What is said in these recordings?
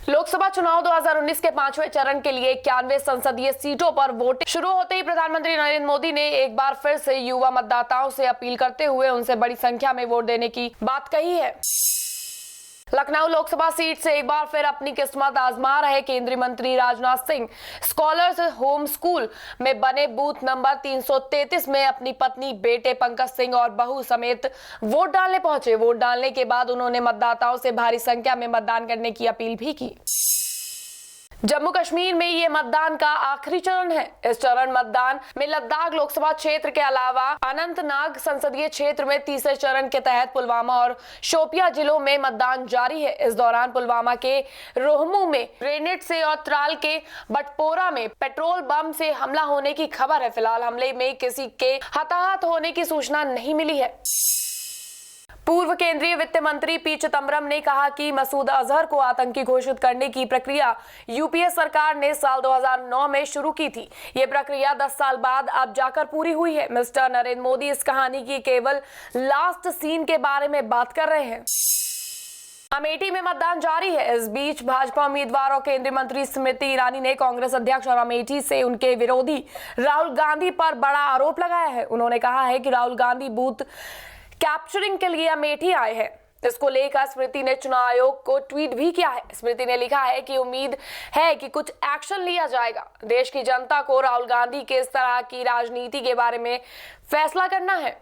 लोकसभा चुनाव 2019 के 5वें चरण के लिए 91 संसदीय सीटों पर वोटिंग शुरू होते ही प्रधानमंत्री नरेंद्र मोदी ने एक बार फिर से युवा मतदाताओं से अपील करते हुए उनसे बड़ी संख्या में वोट देने की बात कही है। लखनऊ लोकसभा सीट से एक बार फिर अपनी किस्मत आजमा रहे केंद्रीय मंत्री Rajnath Singh scholars home school में बने बूथ नंबर 333 में अपनी पत्नी, बेटे पंकज सिंह और बहू समेत वोट डालने पहुंचे। वोट डालने के बाद उन्होंने मतदाताओं से भारी संख्या में मतदान करने की अपील भी की। जम्मू कश्मीर में ये मतदान का आखिरी चरण है। इस चरण मतदान में लद्दाख लोकसभा क्षेत्र के अलावा अनंतनाग संसदीय क्षेत्र में तीसरे चरण के तहत पुलवामा और शोपिया जिलों में मतदान जारी है। इस दौरान पुलवामा के रोहमू में ग्रेनेड से और त्राल के बटपोरा में पेट्रोल बम से हमला होने की खबर है। फिलहाल हमले में किसी के हताहत होने की सूचना नहीं मिली है। पूर्व केंद्रीय वित्त मंत्री पी चिदंबरम ने कहा कि मसूद अजहर को आतंकी घोषित करने की प्रक्रिया यूपीए सरकार ने साल 2009 में शुरू की थी। ये प्रक्रिया 10 साल बाद अब जाकर पूरी हुई है। मिस्टर नरेंद्र मोदी इस कहानी की केवल लास्ट सीन के बारे में बात कर रहे हैं। अमेठी में मतदान जारी है। इस बीच भाजपा उम्मीदवार और केंद्रीय मंत्री स्मृति ईरानी ने कांग्रेस अध्यक्ष और अमेठी से उनके विरोधी राहुल गांधी पर बड़ा आरोप लगाया है। उन्होंने कहा है कि राहुल गांधी बूथ कैप्चरिंग के लिए अमेठी आए हैं। इसको लेकर स्मृति ने चुनाव आयोग को ट्वीट भी किया है। स्मृति ने लिखा है कि उम्मीद है कि कुछ एक्शन लिया जाएगा। देश की जनता को राहुल गांधी के इस तरह की राजनीति के बारे में फैसला करना है।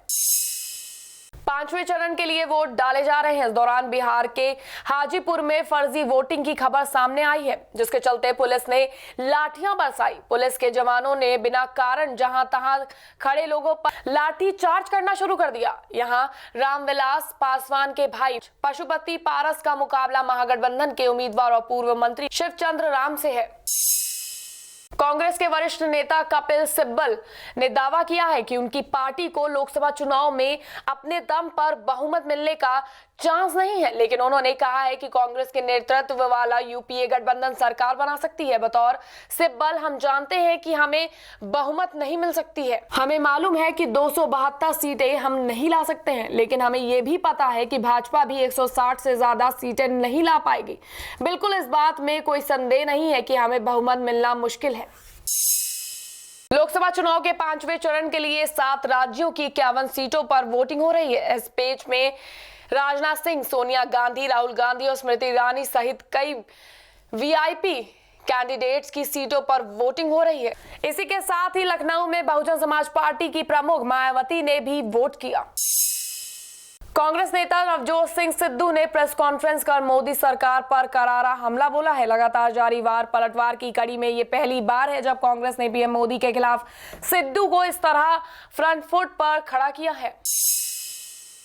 5वें चरण के लिए वोट डाले जा रहे हैं। इस दौरान बिहार के हाजीपुर में फर्जी वोटिंग की खबर सामने आई है, जिसके चलते पुलिस ने लाठियां बरसाई। पुलिस के जवानों ने बिना कारण जहां तहां खड़े लोगों पर लाठी चार्ज करना शुरू कर दिया। यहां रामविलास पासवान के भाई पशुपति पारस का मुकाबला महागठबंधन के उम्मीदवार और पूर्व मंत्री शिवचंद्र राम से है। कांग्रेस के वरिष्ठ नेता कपिल सिब्बल ने दावा किया है कि उनकी पार्टी को लोकसभा चुनाव में अपने दम पर बहुमत मिलने का चांस नहीं है, लेकिन उन्होंने कहा है कि कांग्रेस के नेतृत्व वाला यूपीए गठबंधन सरकार बना सकती है। बतौर सिब्बल, हम जानते हैं कि हमें बहुमत नहीं मिल सकती है। हमें मालूम है कि 272 सीटें हम नहीं ला सकते हैं, लेकिन हमें यह भी पता है कि भाजपा भी 160 से ज्यादा सीटें नहीं ला पाएगी। बिल्कुल, इस बात में कोई संदेह नहीं है कि हमें बहुमत मिलना मुश्किल है। लोकसभा चुनाव के 5वें चरण के लिए 7 राज्यों की 51 सीटों पर वोटिंग हो रही है। इस पेज में राजनाथ सिंह, सोनिया गांधी, राहुल गांधी और स्मृति ईरानी सहित कई वीआईपी कैंडिडेट्स की सीटों पर वोटिंग हो रही है। इसी के साथ ही लखनऊ में बहुजन समाज पार्टी की प्रमुख मायावती ने भी वोट किया। कांग्रेस नेता नवजोत सिंह सिद्धू ने प्रेस कॉन्फ्रेंस कर मोदी सरकार पर करारा हमला बोला है। लगातार जारी वार पलटवार की कड़ी में ये पहली बार है जब कांग्रेस ने पीएम मोदी के खिलाफ सिद्धू को इस तरह फ्रंट फुट पर खड़ा किया है।